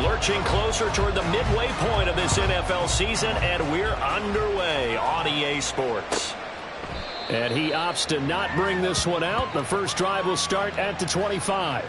Lurching closer toward the midway point of this NFL season, and we're underway on EA Sports. And he opts to not bring this one out. The first drive will start at the 25.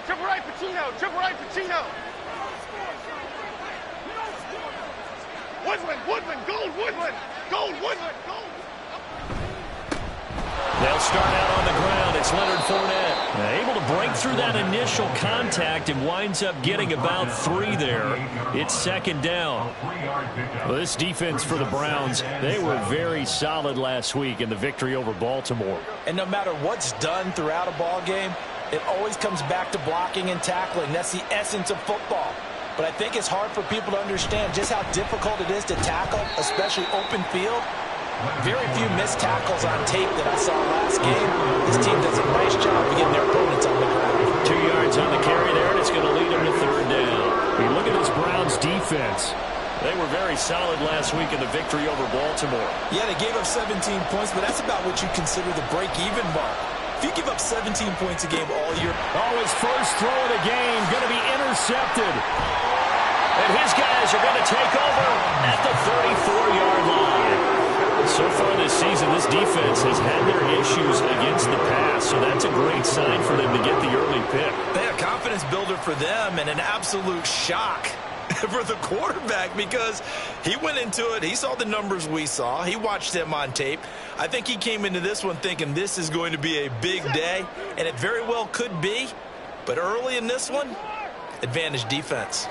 Triple right, Pacino. Triple right, Pacino. Woodland, Gold, Woodland. Gold, Woodland, Gold. They'll start out on the ground. It's Leonard Fournette. Able to break through that initial contact and winds up getting about 3 there. It's second down. Well, this defense for the Browns, they were very solid last week in the victory over Baltimore. And no matter what's done throughout a ball game, it always comes back to blocking and tackling. That's the essence of football. But I think it's hard for people to understand just how difficult it is to tackle, especially open field. Very few missed tackles on tape that I saw last game. This team does a nice job of getting their opponents on the ground. 2 yards on the carry there, and it's going to lead them to third down. You look at this Browns defense. They were very solid last week in the victory over Baltimore. Yeah, they gave up 17 points, but that's about what you consider the break-even mark. If you give up 17 points a game all year. Oh, his first throw of the game going to be intercepted. And his guys are going to take over at the 34-yard line. So far this season, this defense has had their issues against the pass, so that's a great sign for them to get the early pick. Yeah, confidence builder for them and an absolute shock for the quarterback because he went into it. He saw the numbers we saw. He watched them on tape. I think he came into this one thinking this is going to be a big day, and it very well could be. But early in this one, advantage defense.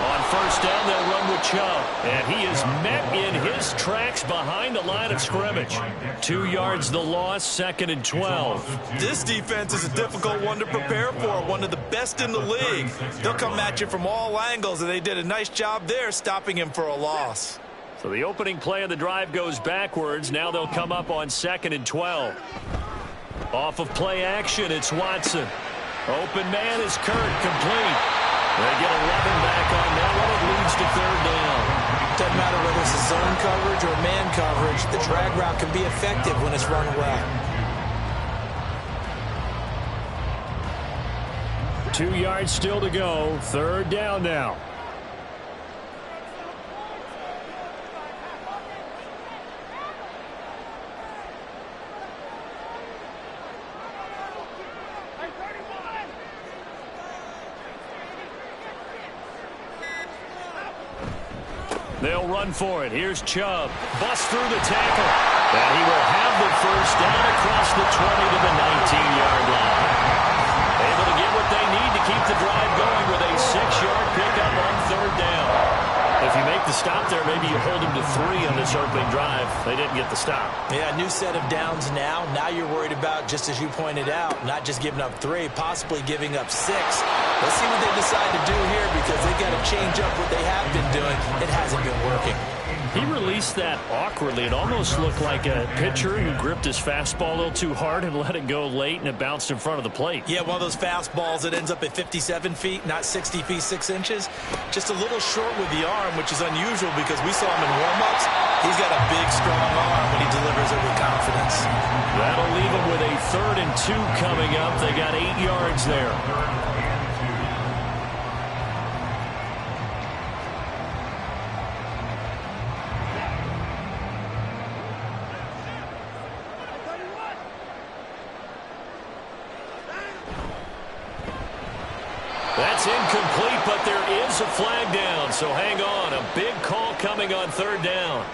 On first down, they'll run with Chubb. And he is met in his tracks behind the line of scrimmage. 2 yards the loss, second and 12. This defense is a difficult one to prepare for, one of the best in the league. They'll come at you from all angles, and they did a nice job there stopping him for a loss. So the opening play of the drive goes backwards. Now they'll come up on second and 12. Off of play action, it's Watson. Open man is Kirk, complete. They get 11 back on that one. It leads to third down. Doesn't matter whether it's a zone coverage or man coverage. The drag route can be effective when it's run well. 2 yards still to go. Third down now. They'll run for it. Here's Chubb. Bust through the tackle. And he will have the first down across the 20 to the 19-yard line. Able to get what they need to keep the drive going with a 6-yard pickup on third down. If you make the stop there, maybe you hold them to 3 on this opening drive. They didn't get the stop. Yeah, new set of downs now. Now you're worried about, just as you pointed out, not just giving up 3, possibly giving up 6. Let's see what they decide to do here because they've got to change up what they have been doing. It hasn't been working. He released that awkwardly. It almost looked like a pitcher who gripped his fastball a little too hard and let it go late, and it bounced in front of the plate. Yeah, one of those fastballs that ends up at 57 feet, not 60 feet, 6 inches. Just a little short with the arm, which is unusual because we saw him in warm-ups. He's got a big, strong arm when he delivers it with confidence. That'll leave him with a 3rd and 2 coming up. They got 8 yards there. That's incomplete, but there is a flag down, so hang on. A big call coming on third down.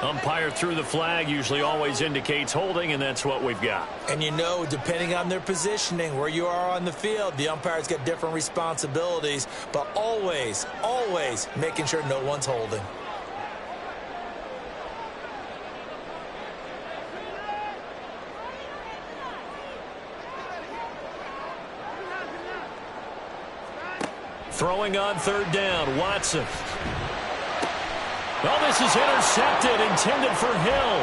Umpire threw the flag, usually always indicates holding, and that's what we've got. And you know, depending on their positioning, where you are on the field, the umpire's got different responsibilities, but always, always making sure no one's holding. Throwing on third down, Watson. Oh, this is intercepted, intended for Hill.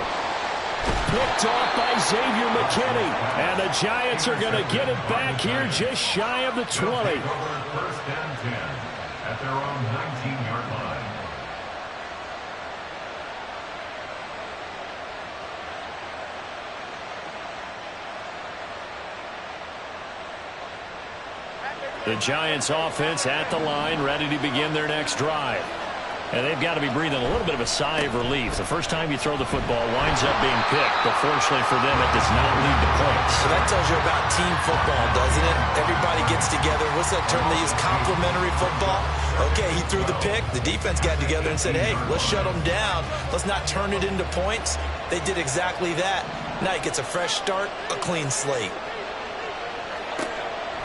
Picked off by Xavier McKinney. And the Giants are going to get it back here just shy of the 20. First and 10 at their own 19-yard line. The Giants offense at the line, ready to begin their next drive. And they've got to be breathing a little bit of a sigh of relief. The first time you throw the football winds up being picked, but fortunately for them, it does not lead to points. So that tells you about team football, doesn't it? Everybody gets together. What's that term they use? Complementary football? Okay, he threw the pick. The defense got together and said, hey, let's shut them down. Let's not turn it into points. They did exactly that. Now he gets a fresh start, a clean slate.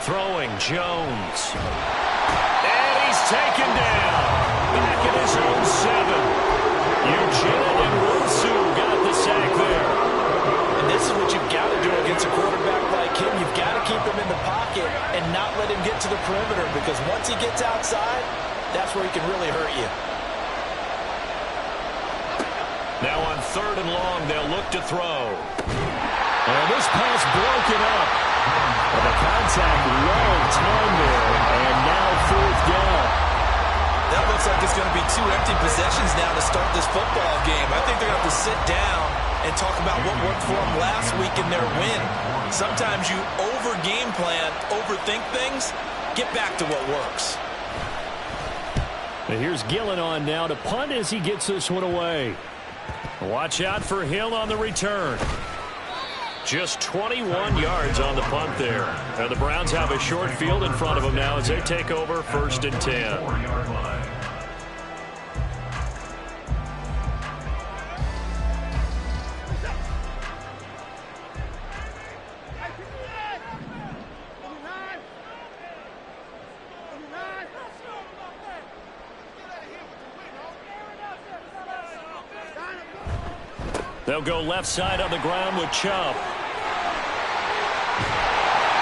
Throwing Jones. And he's taken down. Back at his own 7. Eugene and Wilsu got the sack there. And this is what you've got to do against a quarterback like him. You've got to keep him in the pocket and not let him get to the perimeter, because once he gets outside, that's where he can really hurt you. Now on 3rd and long, they'll look to throw. And this pass broken up. And the contact well timed there, and now 4th down. That looks like it's going to be 2 empty possessions now to start this football game. I think they're going to have to sit down and talk about what worked for them last week in their win. Sometimes you over-game plan, overthink things. Get back to what works. And here's Gillen on now to punt as he gets this one away. Watch out for Hill on the return. Just 21 yards on the punt there. And the Browns have a short field in front of them now as they take over 1st and 10. 4-yard line. They'll go left side on the ground with Chubb.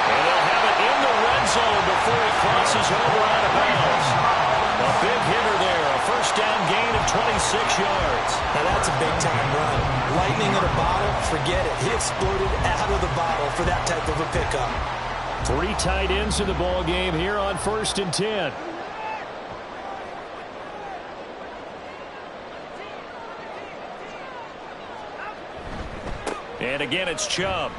And they'll have it in the red zone before he crosses over out of bounds. A big hitter there. A 1st down gain of 26 yards. Now that's a big-time run. Lightning in a bottle, forget it. He exploded out of the bottle for that type of a pickup. 3 tight ends in the ball game here on 1st and 10. And again, it's Chubb.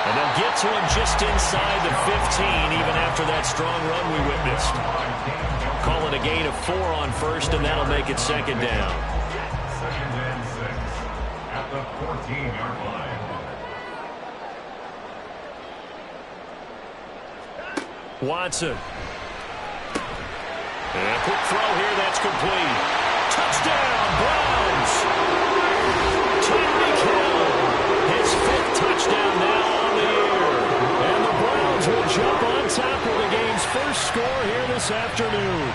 And they'll get to him just inside the 15, even after that strong run we witnessed. Call it a gain of 4 on 1st, and that'll make it 2nd down. 2nd and 6 at the 14-yard line. Watson. And a quick throw here, that's complete. Touchdown, Browns! Tyreek Hill, his 5th touchdown now on the year. And the Browns will jump on top of the game's first score here this afternoon.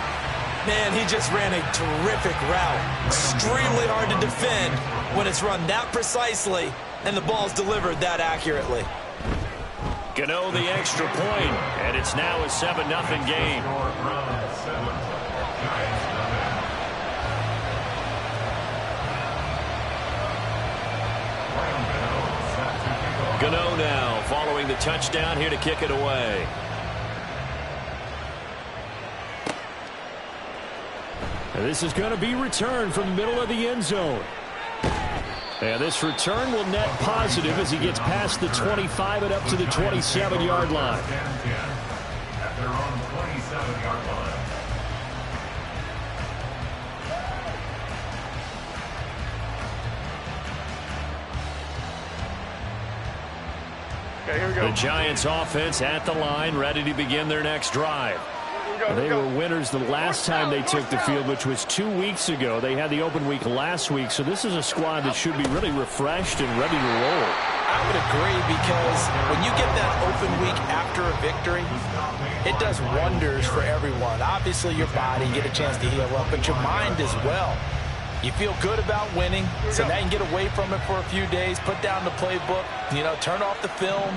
Man, he just ran a terrific route. Extremely hard to defend when it's run that precisely and the ball's delivered that accurately. Gano the extra point, and it's now a 7-0 game. Gano now following the touchdown here to kick it away. And this is going to be returned from the middle of the end zone. And this return will net positive as he gets past the 25 and up to the 27-yard line. At their own 27-yard line. Okay, here we go. The Giants offense at the line, ready to begin their next drive. They were winners the last time they took the field, which was 2 weeks ago. They had the open week last week, so this is a squad that should be really refreshed and ready to roll. I would agree, because when you get that open week after a victory, it does wonders for everyone. Obviously, your body, get a chance to heal up, but your mind as well. You feel good about winning, so now you can get away from it for a few days, put down the playbook, turn off the film.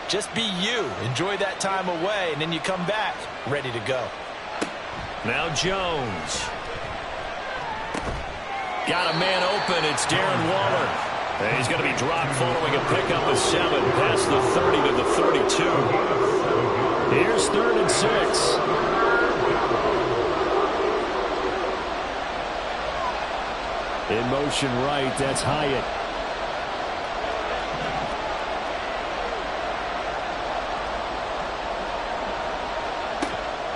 Just be you. Enjoy that time away, and then you come back ready to go. Now Jones. Got a man open. It's Darren Waller. And he's going to be dropped following a pickup of 7 past the 30 to the 32. Here's 3rd and 6. In motion right, that's Hyatt.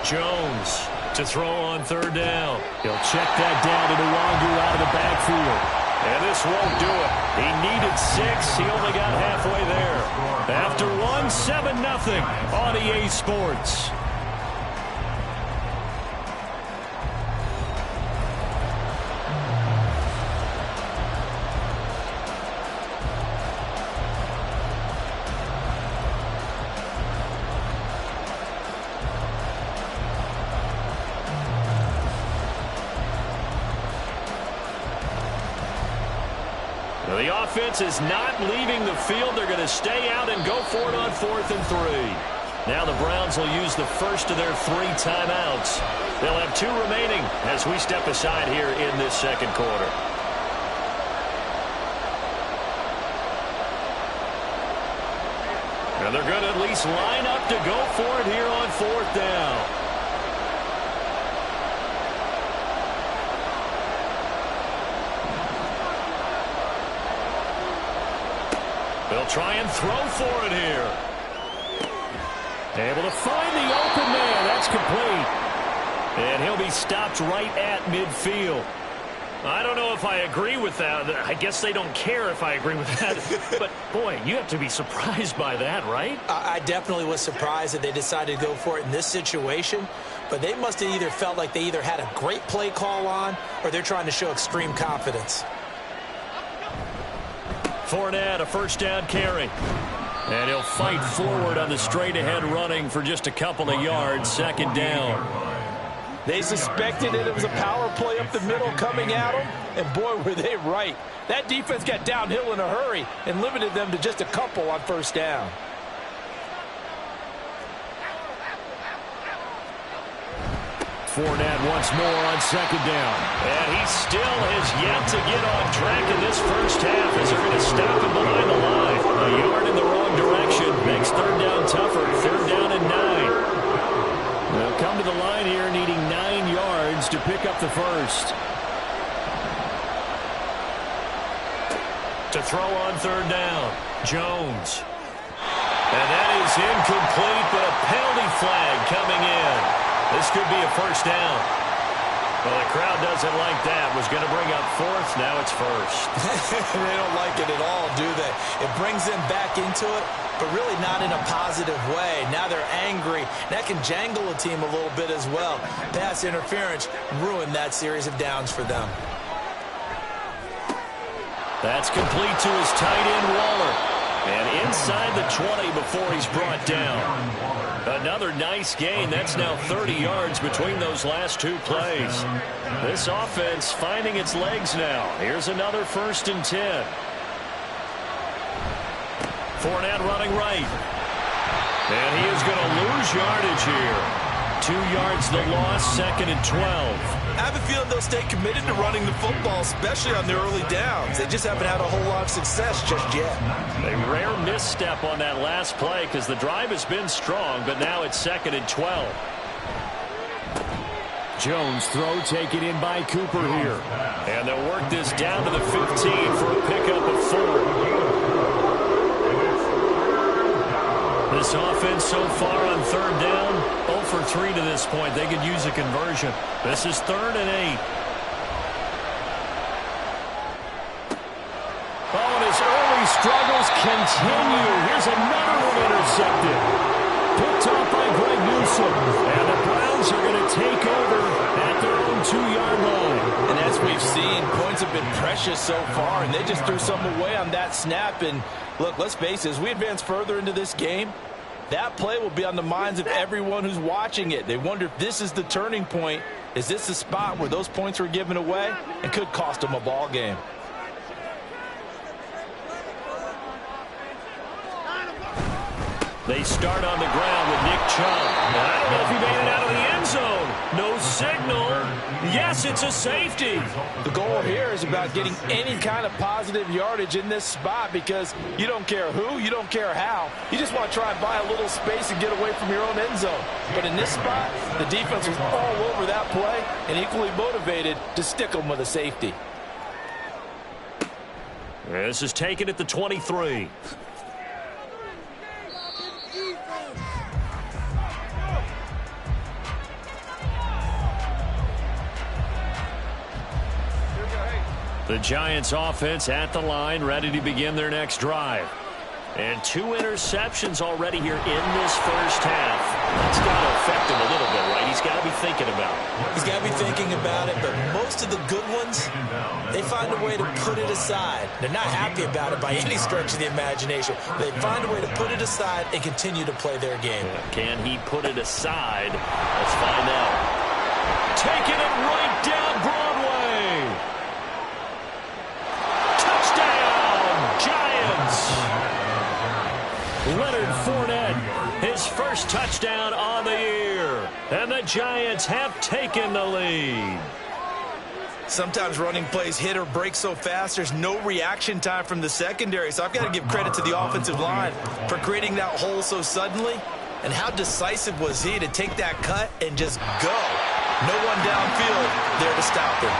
Jones to throw on 3rd down. He'll check that down to Nwangu out of the backfield. And this won't do it. He needed 6. He only got halfway there. After 1, 7-0 on EA Sports. The offense is not leaving the field. They're going to stay out and go for it on 4th and 3. Now the Browns will use the first of their 3 timeouts. They'll have 2 remaining as we step aside here in this second quarter. And they're going to at least line up to go for it here on 4th down. They'll try and throw for it here. Able to find the open man. That's complete. And he'll be stopped right at midfield. I don't know if I agree with that. I guess they don't care if I agree with that. But, boy, you have to be surprised by that, right? I definitely was surprised that they decided to go for it in this situation. But they must have either felt like they either had a great play call on or they're trying to show extreme confidence. Fournette, a 1st down carry. And he'll fight forward on the straight-ahead running for just a couple of yards. 2nd down. They suspected that it was a power play up the middle coming at them, and boy, were they right. That defense got downhill in a hurry and limited them to just a couple on 1st down. Fournette once more on 2nd down. And he still has yet to get on track in this first half as they're going to stop him behind the line. A yard in the wrong direction makes 3rd down tougher. 3rd down and 9. They'll come to the line here needing 9 yards to pick up the first. To throw on 3rd down, Jones. And that is incomplete, but a penalty flag coming in. This could be a 1st down. Well, the crowd doesn't like that. Was going to bring up 4th. Now it's 1st. They don't like it at all, do they? It brings them back into it, but really not in a positive way. Now they're angry. That can jangle a team a little bit as well. Pass interference ruined that series of downs for them. That's complete to his tight end, Waller. And inside the 20 before he's brought down. Another nice gain. That's now 30 yards between those last 2 plays. This offense finding its legs now. Here's another 1st and 10. Fournette running right. And he is going to lose yardage here. 2 yards the loss, 2nd and 12. I have a feeling they'll stay committed to running the football, especially on their early downs. They just haven't had a whole lot of success just yet. A rare misstep on that last play because the drive has been strong, but now it's 2nd and 12. Jones throw taken in by Cooper here. And they'll work this down to the 15 for a pickup of 4. This offense so far on 3rd down, 0 for 3 to this point. They could use a conversion. This is 3rd and 8. Oh, and his early struggles continue. Here's another one intercepted. Picked off by Greg Newsome. And the Browns are going to take over at their own 2-yard line. And as we've seen, points have been precious so far, and they just threw some away on that snap. And look, let's face it, as we advance further into this game, that play will be on the minds of everyone who's watching it. They wonder if this is the turning point. Is this the spot where those points were given away and could cost them a ball game? They start on the ground with Nick Chubb. And I don't know if he made it out of the end zone. No signal. Yes, it's a safety. The goal here is about getting any kind of positive yardage in this spot because you don't care who, you don't care how. You just want to try and buy a little space and get away from your own end zone. But in this spot, the defense was all over that play and equally motivated to stick them with a safety. This is taken at the 23. The Giants offense at the line, ready to begin their next drive. And 2 interceptions already here in this first half. That's got to affect him a little bit, right? He's got to be thinking about it. He's got to be thinking about it, but most of the good ones, they find a way to put it aside. They're not happy about it by any stretch of the imagination. They find a way to put it aside and continue to play their game. Can he put it aside? Let's find out. Taking it right down Broadway. Touchdown, Giants. Leonard Fournette, his first touchdown on the year. And the Giants have taken the lead. Sometimes running plays hit or break so fast, there's no reaction time from the secondary. So I've got to give credit to the offensive line for creating that hole so suddenly. And how decisive was he to take that cut and just go? No one downfield there to stop him.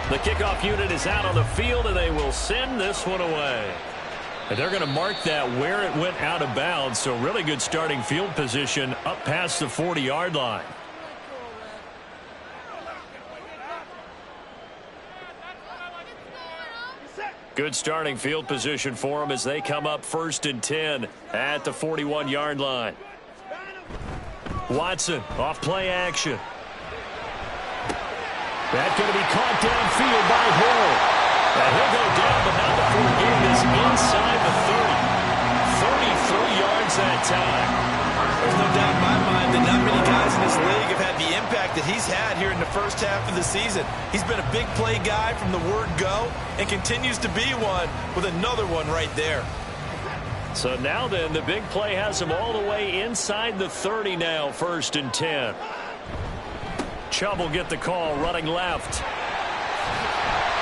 The kickoff unit is out on the field, and they will send this one away. And they're going to mark that where it went out of bounds, so really good starting field position up past the 40-yard line. Good starting field position for them as they come up 1st and 10 at the 41-yard line. Watson off play action. That's going to be caught downfield by Hill. And he'll go down, but not before getting this inside the 30. 33 yards that time. There's no doubt in my mind that not many guys in this league have had the impact that he's had here in the first half of the season. He's been a big play guy from the word go and continues to be one with another one right there. So now then, the big play has him all the way inside the 30 now, 1st and 10. Chubb will get the call, running left.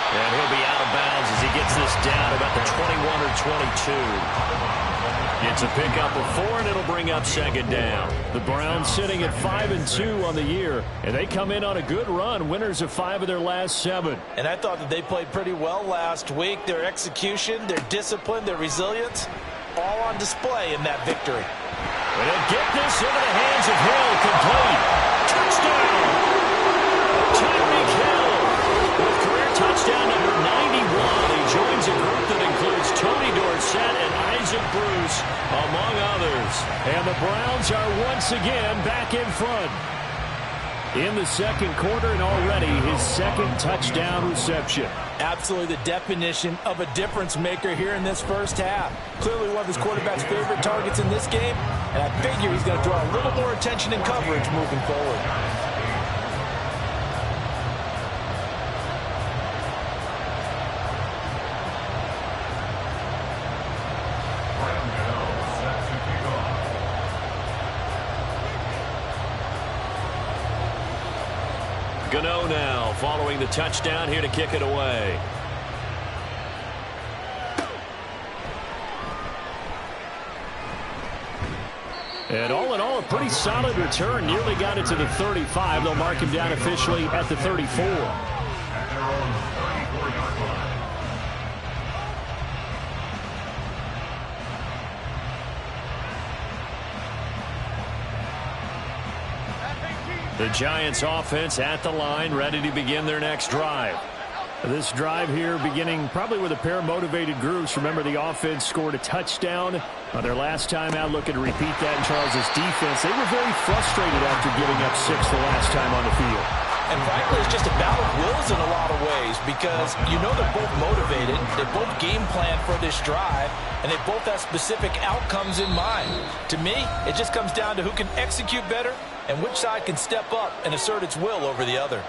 And he'll be out of bounds as he gets this down about the 21 or 22. Gets a pickup of 4, and it'll bring up 2nd down. The Browns sitting at 5-2 on the year, and they come in on a good run, winners of 5 of their last 7. And I thought that they played pretty well last week. Their execution, their discipline, their resilience, all on display in that victory. And they'll get this into the hands of Hill, complete. Touchdown! Tyreek Hill with career touchdown number 91. He joins a group that includes Tony Dorsett and Isaac Bruce, among others. And the Browns are once again back in front. In the 2nd quarter, and already his 2nd touchdown reception. Absolutely the definition of a difference maker here in this first half. Clearly one of his quarterback's favorite targets in this game, and I figure he's going to draw a little more attention and coverage moving forward. Gano now following the touchdown here to kick it away. And all in all, a pretty solid return. Nearly got it to the 35. They'll mark him down officially at the 34. The Giants offense at the line, ready to begin their next drive. This drive here beginning probably with a pair of motivated groups. Remember, the offense scored a touchdown on their last time out. Looking to repeat that in Charles' defense. They were very frustrated after giving up 6 the last time on the field. And frankly, it's just a battle of wills in a lot of ways because you know they're both motivated. They both game plan for this drive, and they both have specific outcomes in mind. To me, it just comes down to who can execute better and which side can step up and assert its will over the other.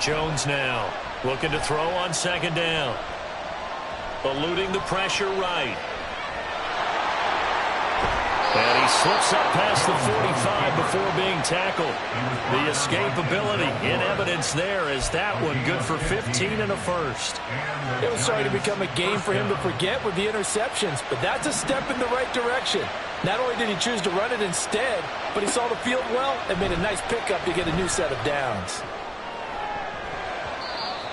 Jones now looking to throw on second down. Eluding the pressure right. And he slips up past the 45 before being tackled. The escapability in evidence there as that one good for 15 and a first. It was starting to become a game for him to forget with the interceptions, but that's a step in the right direction. Not only did he choose to run it instead, but he saw the field well and made a nice pickup to get a new set of downs.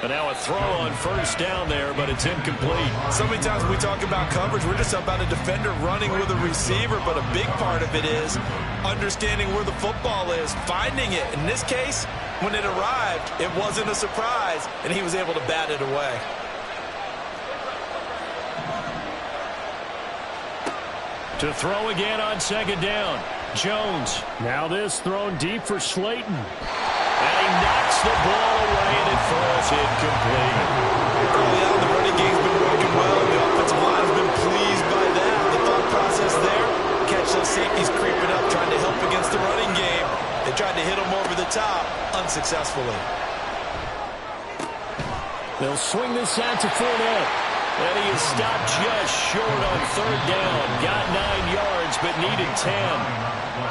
And now a throw on first down there, but it's incomplete. So many times when we talk about coverage, we're just about a defender running with a receiver, but a big part of it is understanding where the football is, finding it. In this case, when it arrived, it wasn't a surprise, and he was able to bat it away. To throw again on second down. Jones. Now this thrown deep for Slayton. And he knocks the ball away, and it falls incomplete. Early on, the running game's been working well, and the offensive line has been pleased by that. The thought process there, catch those safeties creeping up, trying to help against the running game. They tried to hit him over the top, unsuccessfully. They'll swing this out to Fournette. And he is stopped just short on third down. Got 9 yards, but needed 10.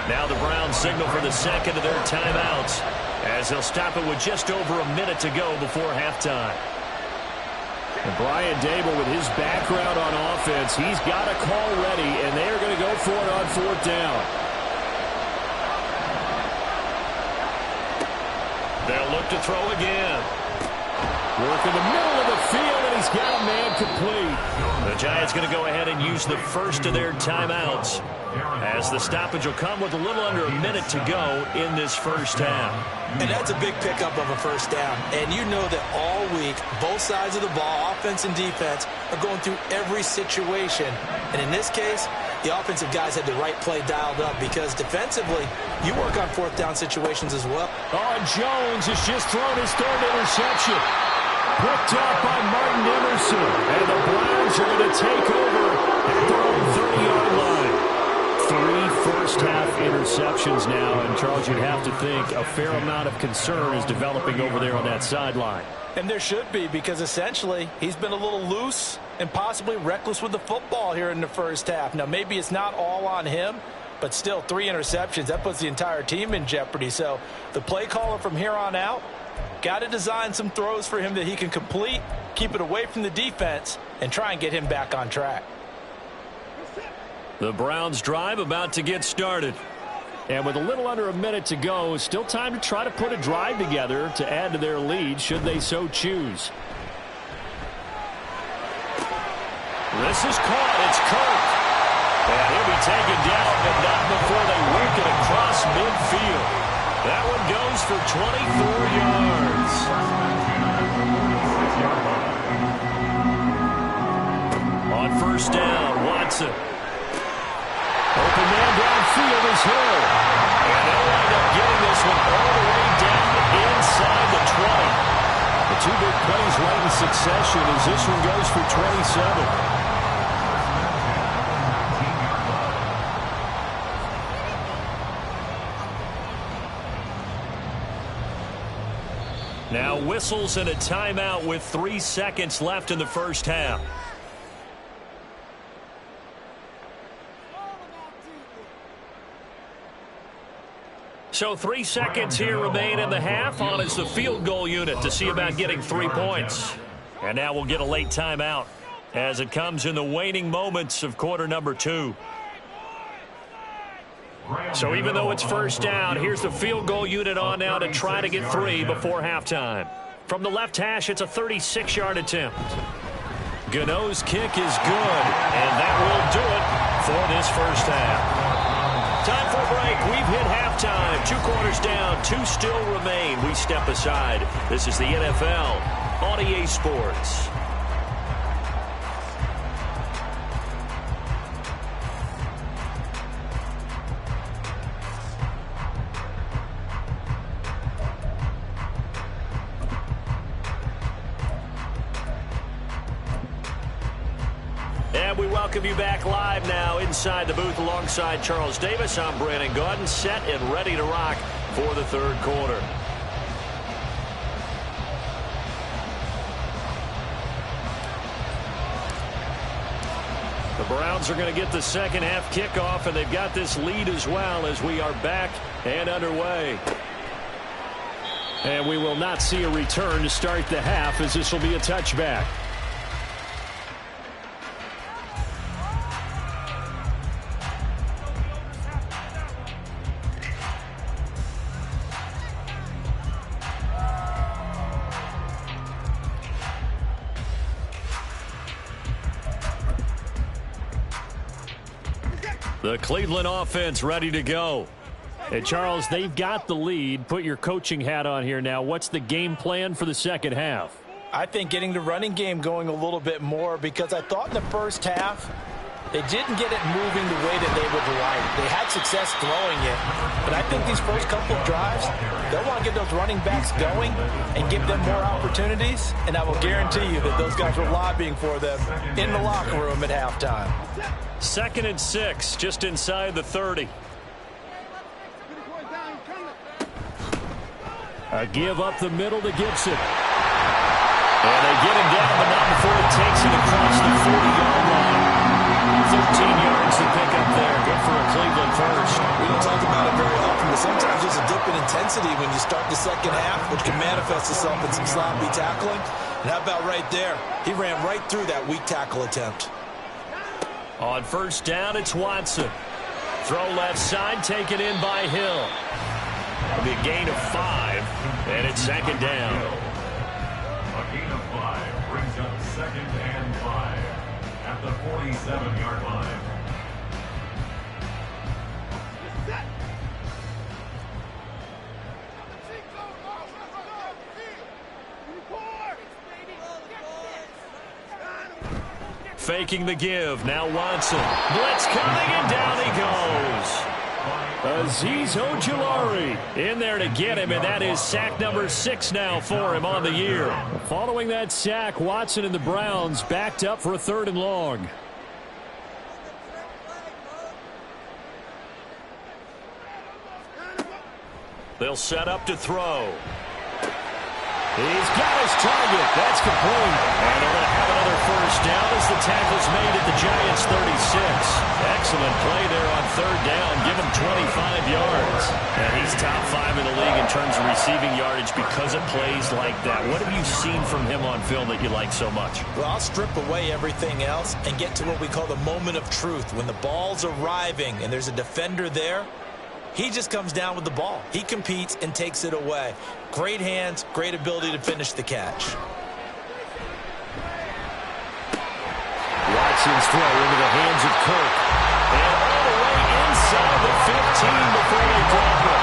Now the Browns signal for the second of their timeouts, as they'll stop it with just over a minute to go before halftime. And Brian Daboll, with his background on offense, he's got a call ready, and they are going to go for it on fourth down. They'll look to throw again. Work in the middle of the field, and he's got a man complete. The Giants going to go ahead and use the first of their timeouts, as the stoppage will come with a little under a minute to go in this first half. And that's a big pickup of a first down. And you know that all week, both sides of the ball, offense and defense, are going through every situation. And in this case, the offensive guys had the right play dialed up, because defensively, you work on fourth down situations as well. Oh, Jones has just thrown his third interception. Picked up by Martin Emerson. And the Browns are going to take over at their own 30-yard line. 3 first-half interceptions now. And, Charles, you'd have to think a fair amount of concern is developing over there on that sideline. And there should be, because essentially he's been a little loose and possibly reckless with the football here in the first half. Now, maybe it's not all on him, but still 3 interceptions. That puts the entire team in jeopardy. So the play caller from here on out got to design some throws for him that he can complete, keep it away from the defense, and try and get him back on track. The Browns drive about to get started. And with a little under a minute to go, still time to try to put a drive together to add to their lead should they so choose. This is caught. It's Kirk. And he'll be taken down, but not before they work it across midfield. That one goes for 24 yards. On first down, Watson. Open man downfield is Hill. And they'll wind up getting this one all the way down inside the 20. The 2 big plays right in succession as this one goes for 27. Now whistles and a timeout with 3 seconds left in the first half. So 3 seconds here remain in the half. On is the field goal unit to see about getting 3 points. And now we'll get a late timeout as it comes in the waning moments of quarter number 2. So even though it's first down, here's the field goal unit on now to try to get 3 before halftime. From the left hash, it's a 36-yard attempt. Gano's kick is good, and that will do it for this first half. Time for a break. We've hit halftime. 2 quarters down, 2 still remain. We step aside. This is the NFL on EA Sports. And we welcome you back live now inside the booth alongside Charles Davis. I'm Brandon Gaudin, set and ready to rock for the third quarter. The Browns are going to get the second half kickoff, and they've got this lead as well as we are back and underway. And we will not see a return to start the half, as this will be a touchback. The Cleveland offense ready to go. Hey, Charles, they've got the lead. Put your coaching hat on here now. What's the game plan for the second half? I think getting the running game going a little bit more, because I thought in the first half they didn't get it moving the way that they would like. They had success throwing it, but I think these first couple of drives, they'll want to get those running backs going and give them more opportunities, and I will guarantee you that those guys were lobbying for them in the locker room at halftime. 2nd and 6, just inside the 30. A give up the middle to Gibson. And they get him down, but not before it takes him across the 40-yard line. 13 yards to pick up there. Good for a Cleveland first. We don't talk about it very often, but sometimes there's a dip in intensity when you start the second half, which can manifest itself in some sloppy tackling. And how about right there? He ran right through that weak tackle attempt. On first down, it's Watson. Throw left side, taken in by Hill. It'll be a gain of 5, and it's 2nd down. A gain of 5 brings up 2nd and 5 at the 47-yard line. Faking the give. Now Watson. Blitz coming, and down he goes. Azeez Ojulari in there to get him, and that is sack number 6 now for him on the year. Following that sack, Watson and the Browns backed up for a 3rd and long. They'll set up to throw. He's got his target. That's complete. And they're going to have another first down as the tackle's made at the Giants' 36. Excellent play there on 3rd down. Give him 25 yards. And he's top 5 in the league in terms of receiving yardage because of plays like that. What have you seen from him on film that you like so much? Well, I'll strip away everything else and get to what we call the moment of truth. When the ball's arriving and there's a defender there, he just comes down with the ball. He competes and takes it away. Great hands, great ability to finish the catch. Watson's throw into the hands of Kirk. And all the way inside the 15 before they drop it.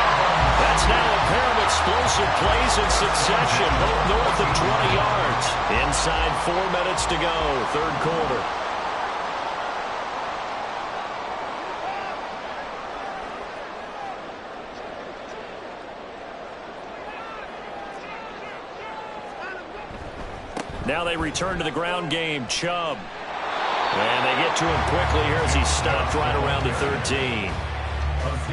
That's now a pair of explosive plays in succession, both north of 20 yards. Inside 4 minutes to go, 3rd quarter. Now they return to the ground game. Chubb. And they get to him quickly here as he stopped right around the 13.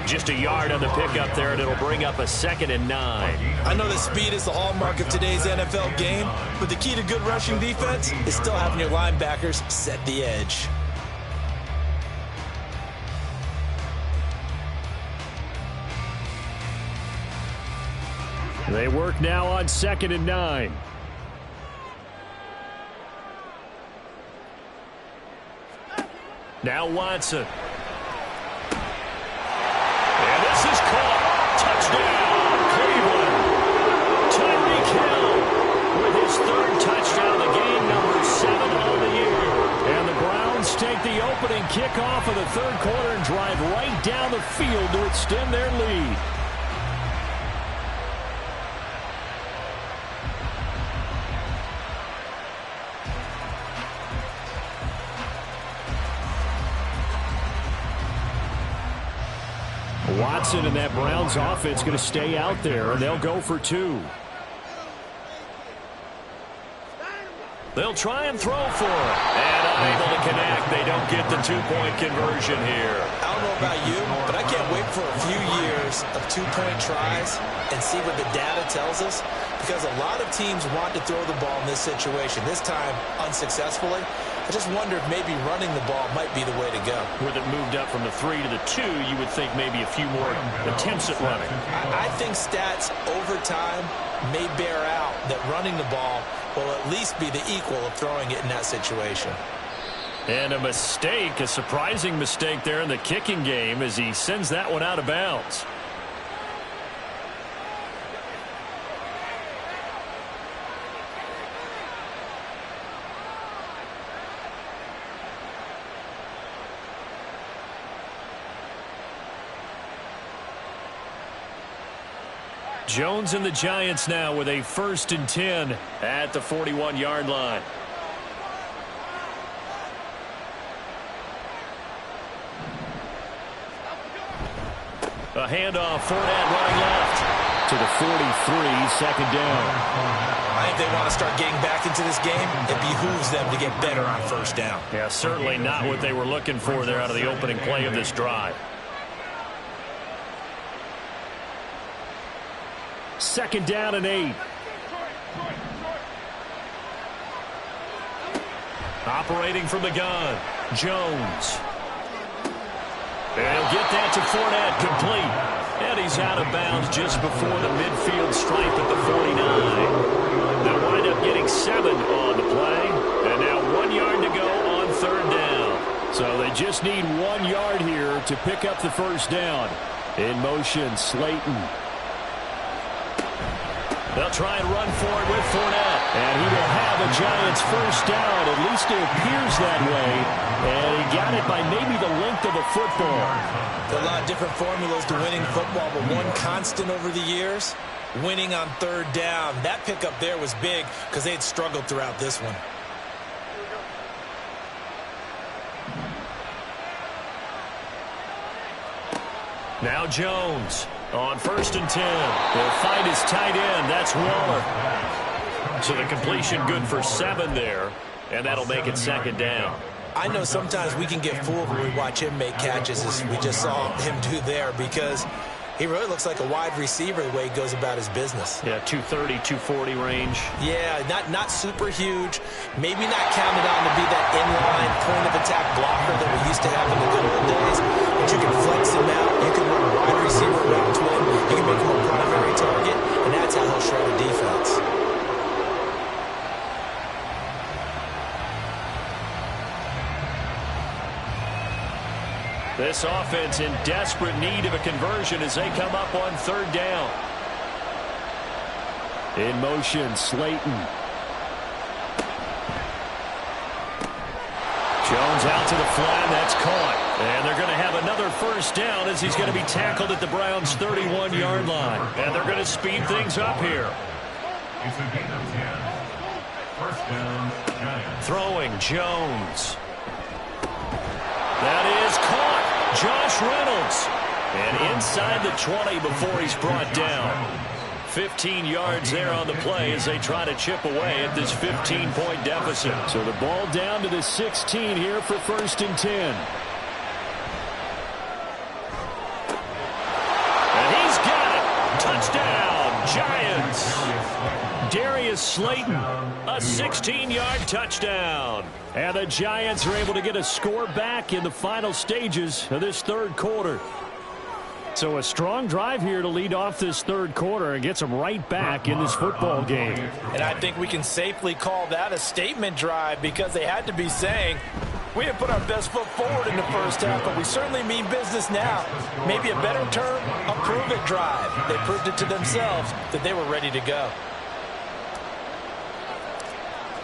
Just a yard on the pickup there, and it'll bring up a 2nd and 9. I know that speed is the hallmark of today's NFL game, but the key to good rushing defense is still having your linebackers set the edge. They work now on 2nd and 9. Now Watson. And this is caught. Touchdown, Cleveland. Tyreek Hill with his 3rd touchdown, the game number 7 on the year. And the Browns take the opening kickoff of the 3rd quarter and drive right down the field to extend their lead. Watson and that Browns offense going to stay out there, and they'll go for 2. They'll try and throw for it. And unable to connect. They don't get the 2-point conversion here. I don't know about you, but I can't wait for a few years of 2-point tries and see what the data tells us, because a lot of teams want to throw the ball in this situation, this time unsuccessfully. I just wonder if maybe running the ball might be the way to go. With it moved up from the 3 to the 2, you would think maybe a few more attempts at running. I think stats over time may bear out that running the ball will at least be the equal of throwing it in that situation. And a mistake, a surprising mistake there in the kicking game as he sends that one out of bounds. Jones and the Giants now with a 1st and 10 at the 41-yard line. A handoff, Fournette running left to the 43, second down. I think they want to start getting back into this game. It behooves them to get better on 1st down. Yeah, certainly not what they were looking for there out of the opening play of this drive. 2nd down and 8. Operating from the gun, Jones. And he'll get that to Fournette, complete. And he's out of bounds just before the midfield stripe at the 49. They'll wind up getting 7 on the play. And now 1 yard to go on 3rd down. So they just need 1 yard here to pick up the 1st down. In motion, Slayton. They'll try and run for it with Fournette. And he will have a Giants 1st down. At least it appears that way. And he got it by maybe the length of a football. There are a lot of different formulas to winning football, but one constant over the years, winning on 3rd down. That pickup there was big because they had struggled throughout this one. Now Jones on 1st and 10. He'll find his tight end. That's Waller. So the completion good for 7 there. And that'll make it 2nd down. I know sometimes we can get fooled when we watch him make catches, as we just saw him do there, because he really looks like a wide receiver the way he goes about his business. Yeah, 230, 240 range. Yeah, not super huge. Maybe not counted on to be that inline point-of-attack blocker that we used to have in the good old days. But you can flex him out. You can run wide receiver route to him. You can make him a primary target, and that's how he'll shred a defense. This offense in desperate need of a conversion as they come up on 3rd down. In motion, Slayton. Jones out to the flat. That's caught. And they're going to have another 1st down as he's going to be tackled at the Browns' 31-yard line. And they're going to speed things up here. It's a gain of 10. 1st down, Giants. Throwing, Jones. That is caught. Josh Reynolds. And inside the 20 before he's brought down. 15 yards there on the play as they try to chip away at this 15-point deficit. So the ball down to the 16 here for 1st and 10. And he's got it. Touchdown, Giants. Darius Slayton, a 16-yard touchdown. And the Giants are able to get a score back in the final stages of this 3rd quarter. So a strong drive here to lead off this 3rd quarter and gets them right back in this football game. And I think we can safely call that a statement drive, because they had to be saying, we didn't put our best foot forward in the 1st half, but we certainly mean business now. Maybe a better term, a prove-it drive. They proved it to themselves that they were ready to go.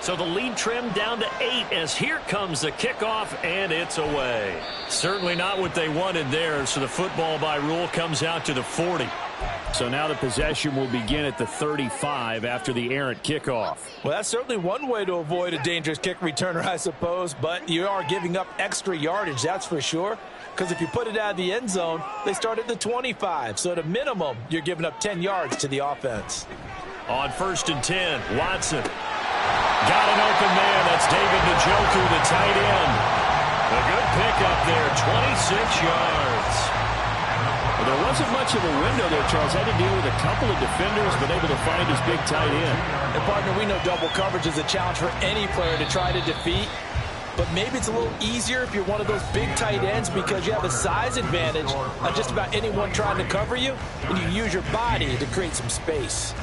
So the lead trimmed down to 8 as here comes the kickoff, and it's away. Certainly not what they wanted there, so the football by rule comes out to the 40. So now the possession will begin at the 35 after the errant kickoff. Well, that's certainly one way to avoid a dangerous kick returner, I suppose, but you are giving up extra yardage, that's for sure. Because if you put it out of the end zone, they start at the 25. So at a minimum, you're giving up 10 yards to the offense. On 1st and 10, Watson. Got an open man. That's David Njoku, the tight end. A good pickup there, 26 yards. Well, there wasn't much of a window there, Charles. Had to deal with a couple of defenders, but able to find his big tight end. And, partner, we know double coverage is a challenge for any player to try to defeat. but maybe it's a little easier if you're one of those big tight ends because you have a size advantage on just about anyone trying to cover you, and you use your body to create some space.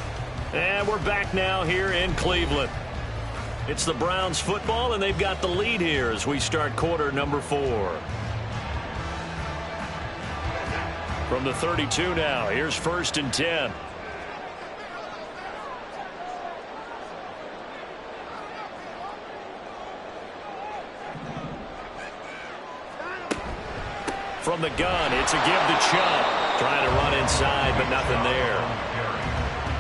And we're back now here in Cleveland. It's the Browns football, and they've got the lead here as we start quarter number 4. From the 32 now, here's 1st and 10. From the gun, it's a give to Chubb. Trying to run inside, but nothing there.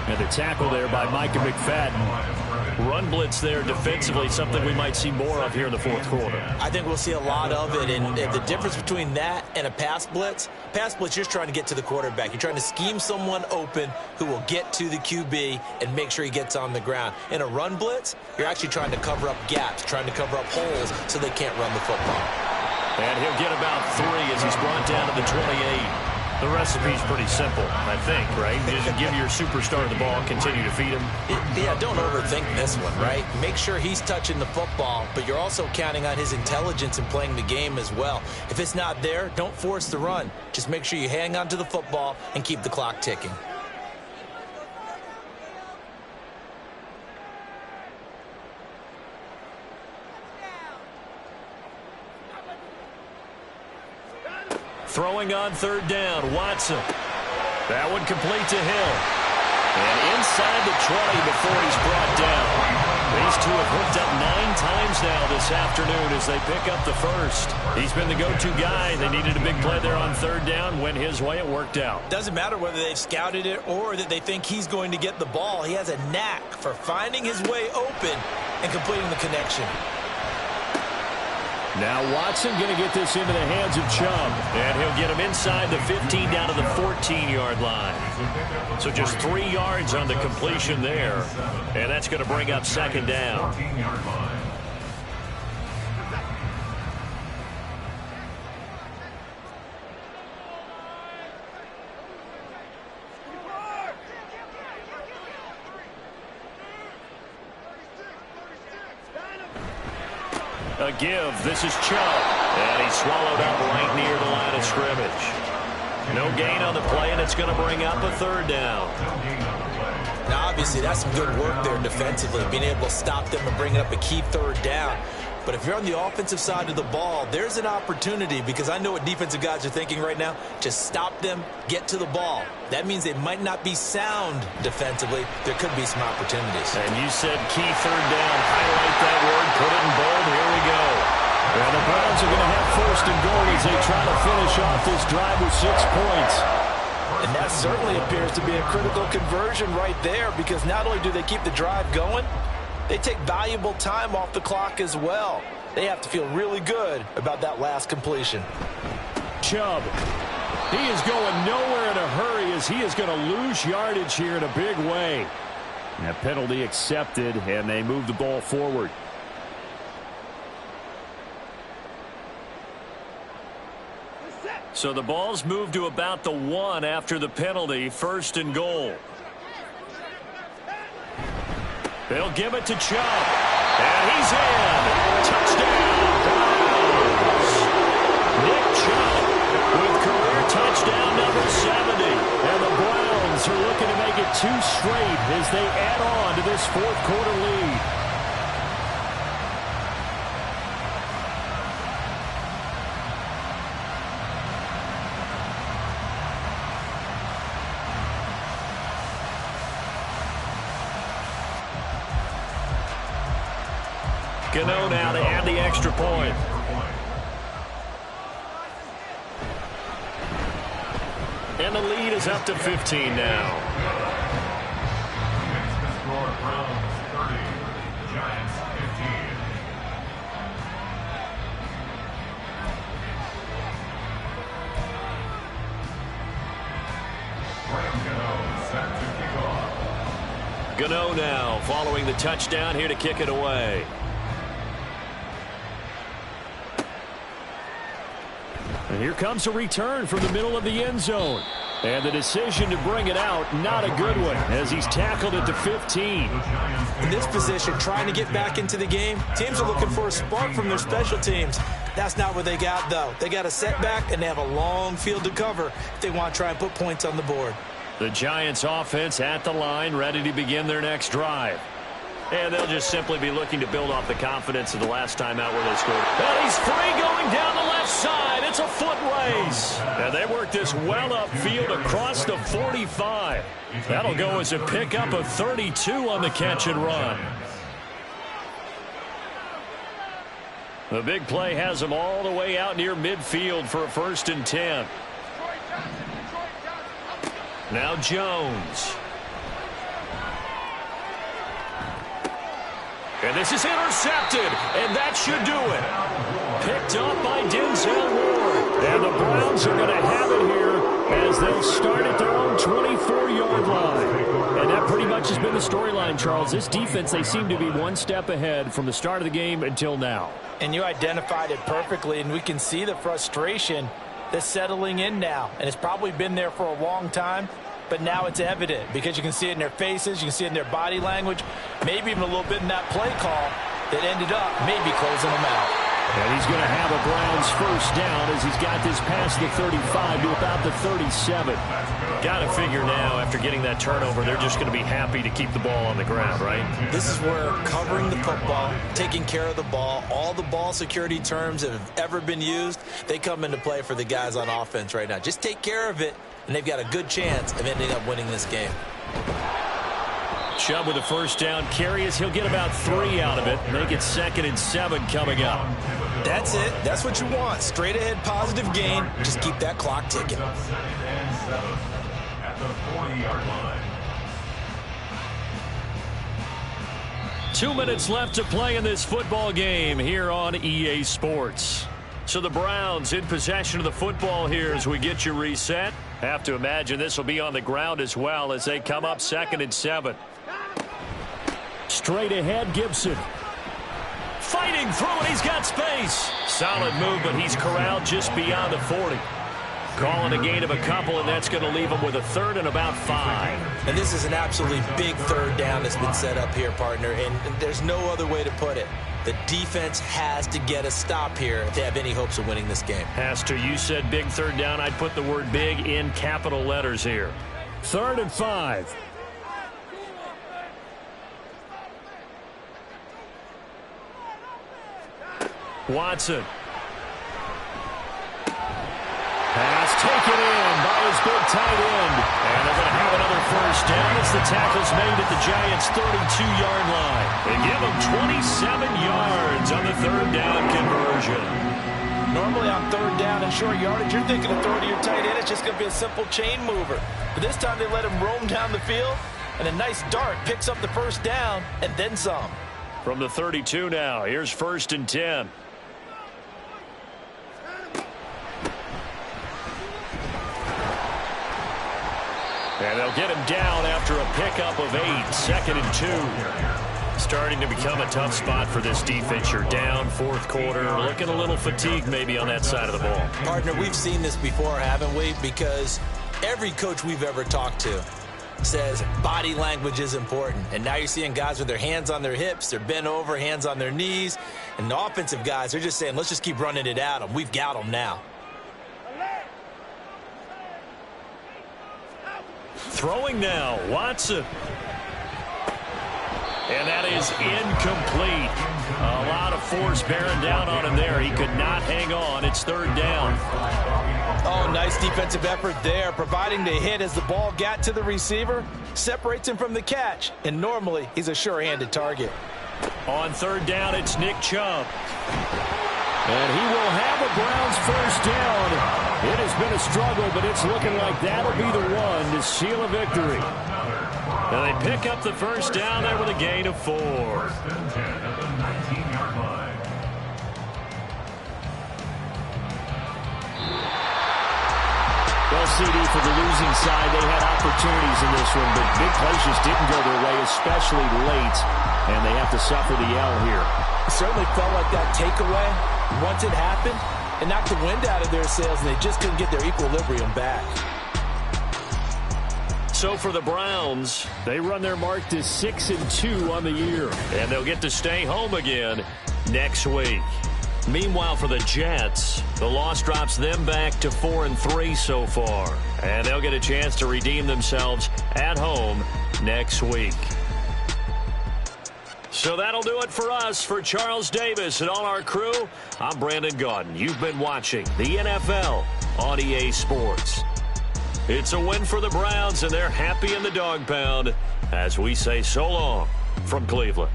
And the tackle there by Micah McFadden. Run blitz there defensively, something we might see more of here in the 4th quarter. I think we'll see a lot of it, and the difference between that and a pass blitz, you're just trying to get to the quarterback. You're trying to scheme someone open who will get to the QB and make sure he gets on the ground. In a run blitz, you're actually trying to cover up gaps, trying to cover up holes so they can't run the football. And he'll get about 3 as he's brought down to the 28. The recipe's pretty simple, I think, right? Just give your superstar the ball, continue to feed him. Yeah, don't overthink this one, right? Make sure he's touching the football, but you're also counting on his intelligence in playing the game as well. If it's not there, don't force the run. Just make sure you hang on to the football and keep the clock ticking. Throwing on 3rd down, Watson. That one complete to Hill. And inside the 20 before he's brought down. These two have hooked up 9 times now this afternoon as they pick up the first. He's been the go-to guy. They needed a big play there on 3rd down. Went his way, it worked out. Doesn't matter whether they've scouted it or that they think he's going to get the ball. He has a knack for finding his way open and completing the connection. Now Watson going to get this into the hands of Chubb. And he'll get him inside the 15 down to the 14-yard line. So just 3 yards on the completion there. And that's going to bring up 2nd down. A give. This is Chubb. And he's swallowed up right near the line of scrimmage. No gain on the play, and it's going to bring up a 3rd down. Now, obviously, that's some good work there defensively, being able to stop them and bring up a key 3rd down. But if you're on the offensive side of the ball, there's an opportunity, because I know what defensive guys are thinking right now. Just stop them, get to the ball. That means they might not be sound defensively. There could be some opportunities. And you said key 3rd down. Highlight that word. Put it in bold. Here we go. And the Browns are going to have 1st and goal as they try to finish off this drive with 6 points. And that certainly appears to be a critical conversion right there, because not only do they keep the drive going, they take valuable time off the clock as well. They have to feel really good about that last completion. Chubb. He is going nowhere in a hurry as he is going to lose yardage here in a big way. And that penalty accepted, and they move the ball forward. So the ball's moved to about the 1 after the penalty. 1st and goal. They'll give it to Chubb. And he's in. Touchdown, Browns. Nick Chubb with career touchdown number 70. And the Browns are looking to make it 2 straight as they add on to this 4th quarter lead. Gano now to add the extra point. And the lead is up to 15 now. Browns 30, Giants 15. Graham Gano set to kick off. Gano now following the touchdown here to kick it away. And here comes a return from the middle of the end zone. And the decision to bring it out, not a good one, as he's tackled it to 15. In this position, trying to get back into the game, teams are looking for a spark from their special teams. That's not what they got, though. They got a setback, and they have a long field to cover if they want to try and put points on the board. The Giants offense at the line, ready to begin their next drive. And they'll just simply be looking to build off the confidence of the last time out where they scored. And he's free going down the left side. It's a foot race. And they work this well upfield across the 45. That'll go as a pickup of 32 on the catch and run. The big play has them all the way out near midfield for a 1st and 10. Now Jones. And this is intercepted, and that should do it. Picked up by Denzel Ward. And the Browns are going to have it here as they'll start at their own 24-yard line. And that pretty much has been the storyline, Charles. This defense, they seem to be one step ahead from the start of the game until now. And you identified it perfectly, and we can see the frustration that's settling in now. And it's probably been there for a long time. But now it's evident because you can see it in their faces, you can see it in their body language, maybe even a little bit in that play call that ended up maybe closing them out. And he's going to have a Browns 1st down as he's got this past the 35 to about the 37. Got to figure now, after getting that turnover, they're just going to be happy to keep the ball on the ground, right? This is where covering the football, taking care of the ball, all the ball security terms that have ever been used, they come into play for the guys on offense right now. Just take care of it, and they've got a good chance of ending up winning this game. Chubb with a 1st down carry as he'll get about 3 out of it. Make it 2nd and 7 coming up. That's it. That's what you want. Straight ahead positive gain. Just keep that clock ticking. 2nd and 7 at the 40-yard line. 2 minutes left to play in this football game here on EA Sports. So the Browns in possession of the football here as we get you reset. Have to imagine this will be on the ground as well as they come up 2nd and 7. Straight ahead, Gibson. Fighting through it, he's got space. Solid move, but he's corralled just beyond the 40. Calling a gain of a couple, and that's going to leave him with a 3rd and about 5. And this is an absolutely big 3rd down that's been set up here, partner, and there's no other way to put it. The defense has to get a stop here if they have any hopes of winning this game. Has to. You said big 3rd down. I'd put the word big in capital letters here. 3rd and 5. Watson. Pass taken in by his big tight end. And they're going to have another 1st down as the tackle's made at the Giants' 32-yard line. They give them 27 yards on the 3rd down conversion. Normally on 3rd down and short yardage, you're thinking of throwing to your tight end. It's just going to be a simple chain mover. But this time they let him roam down the field, and a nice dart picks up the 1st down and then some. From the 32 now, here's 1st and 10. And they'll get him down after a pickup of 8, 2nd and 2. Starting to become a tough spot for this defense. You're down 4th quarter, looking a little fatigued maybe on that side of the ball. Partner, we've seen this before, haven't we? Because every coach we've ever talked to says body language is important. And now you're seeing guys with their hands on their hips, they're bent over, hands on their knees. And the offensive guys, they're just saying, let's just keep running it at them. We've got them now. Throwing now, Watson. And that is incomplete. A lot of force bearing down on him there. He could not hang on. It's 3rd down. Oh, nice defensive effort there, providing the hit as the ball got to the receiver, separates him from the catch, and normally he's a sure-handed target. On 3rd down, it's Nick Chubb. And he will have a Browns 1st down. It has been a struggle, but it's looking like that'll be the one to seal a victory. And they pick up the 1st down there with a gain of 4. 1st and 10 at the 19-yard line. Well, CD, for the losing side, they had opportunities in this one, but big plays just didn't go their way, especially late, and they have to suffer the L here. It certainly felt like that takeaway, once it happened, it knocked the wind out of their sails, and they just couldn't get their equilibrium back. So for the Browns, they run their mark to 6-2 on the year. And they'll get to stay home again next week. Meanwhile, for the Jets, the loss drops them back to 4-3 so far. And they'll get a chance to redeem themselves at home next week. So that'll do it for us. For Charles Davis and all our crew, I'm Brandon Gaudin. You've been watching the NFL on EA Sports. It's a win for the Browns, and they're happy in the dog pound as we say so long from Cleveland.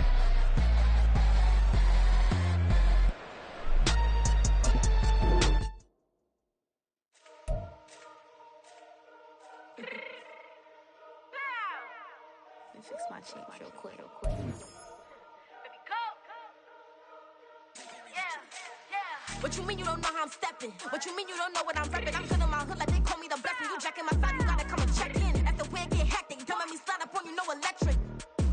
Let me fix my cheek real quick. What you mean you don't know how I'm stepping? What you mean you don't know what I'm repping? I'm good in my hood like they call me the blessing. You jacking my side, you gotta come and check in. After where get hectic, don't let me slide up on you, no electric.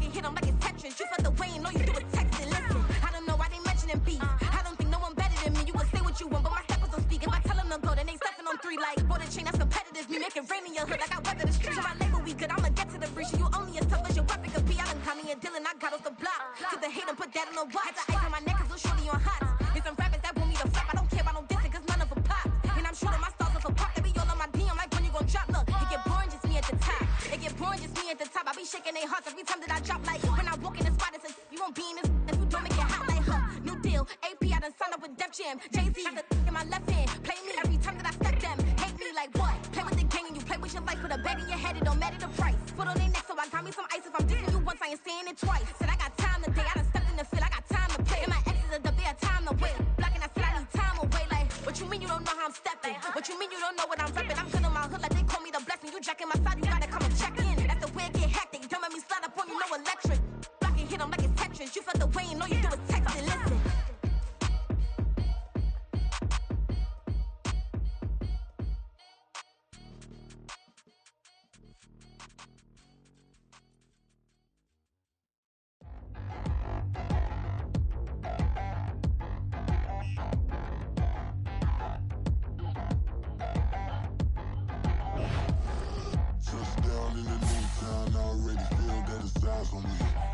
You hit them like it's Tetris. You felt the way and all you do is text it. Listen, I don't know why they mentioning beef. I don't think no one better than me. You can say what you want, but my steppers don't speak. If I tell them to go, then they stepping on 3 like border chain. That's competitive. Me making rain in your hood like I weather the street. So my label we good, I'ma get to the breach. You only as tough as your weapon could be. I done caught me a Dylan, I got off the block. Cause the hate and put that on the watch. Had the ice on my neck cause little shorty on hot. Get some rappers that want me to flap. I don't care about no dissing cause none of them pop. And I'm shooting my stars off a pop. They be all on my DM like when you gon' drop. Look, it get boring just me at the top. It get boring just me at the top. I be shaking their hearts every time that I drop. Like when I walk in the spot, it says you won't be in this. If you don't make it hot like new deal. AP, I done signed up with Def Jam. Jay-Z got the in my left hand. Play me every time that I step them. Hate me like what? Play with the gang and you play with your life. Put a bag in your head, it don't matter the price. Put on their neck, so I got me some ice. If I'm dissing you once, I ain't saying it twice. Said I got time today, I done stepped in the field, I got time to play. And my exes are up there, time to wait. Blocking, I said I need time away. Like, what you mean you don't know how I'm stepping? What you mean you don't know what I'm repping? I'm good in my hood like they call me the blessing. You jacking my side, you gotta come and check in. That's the way it get hectic. Don't let me slide up on you, no electric. Blocking, hit them like it's Tetris. You felt the way and all you do is text it. Listen. Touchdown in the new town, I already feel that it's eyes on me.